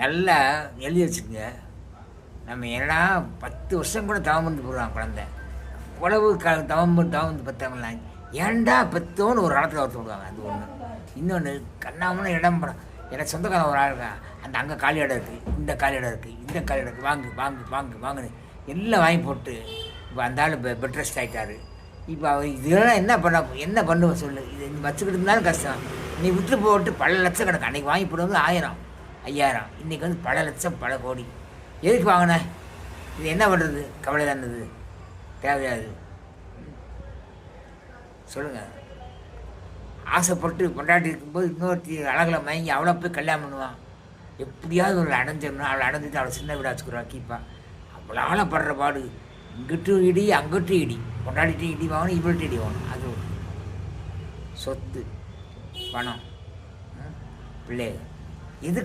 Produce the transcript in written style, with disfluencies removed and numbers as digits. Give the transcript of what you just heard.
நல்லா எழுதி வச்சுக்கோங்க. நம்ம என்னடா 10 வருஷம் கூட தவம் பண்ணி போடுவான் குழந்தை. உழவு தவம் வந்து பெற்றவங்களாம் ஏன்டா பெற்றோன்னு ஒரு காலத்தில் ஒருத்த விடுவாங்க. அது ஒன்று. இன்னொன்று கண்ணாமூலம் இடம் படம். எனக்கு சொந்தக்காரன் ஒரு ஆள் இருக்கா. அந்த அங்கே காலி இடம் இருக்குது, இந்த காலி இடம் இருக்குது, இந்த காலி இடம் இருக்குது, வாங்கு வாங்கு வாங்கு வாங்குன்னு எல்லாம் வாங்கி போட்டு இப்போ அந்த ஆள் பெட் ரெஸ்ட் ஆகிட்டாரு. இப்போ அவர் இதெல்லாம் என்ன பண்ணுவேன் சொல்லு. இது வச்சுக்கிட்டு இருந்தாலும் கஷ்டம். நீ விட்டு போட்டு பல லட்சம் கிடக்கு. அன்றைக்கி வாங்கி போடுவது 1000 5000, இன்றைக்கி வந்து பல லட்சம் பல கோடி. எதுக்கு வாங்கினேன்? இது என்ன பண்ணுறது? கவலை தானது, தேவையாது. சொல்லுங்கள். ஆசைப்பட்டு கொண்டாடி இருக்கும்போது இன்னொருத்தி அழகில் மயங்கி அவளை போய் கல்யாணம் பண்ணுவான். எப்படியாவது ஒரு அடைஞ்சிடணும். அவளை அடைஞ்சிட்டு அவளை சின்ன வீடாக வச்சுக்கிறான் கீப்பா. அவ்வளோ ஆழப்படுற பாடு. இங்கிட்டும் இடி அங்கிட்டும் இடி. கொண்டாடிட்டு இடி வாங்கணும், இவள்கிட்ட இடி வாங்கணும். அது சொத்து, பணம், பிள்ளைகள். எது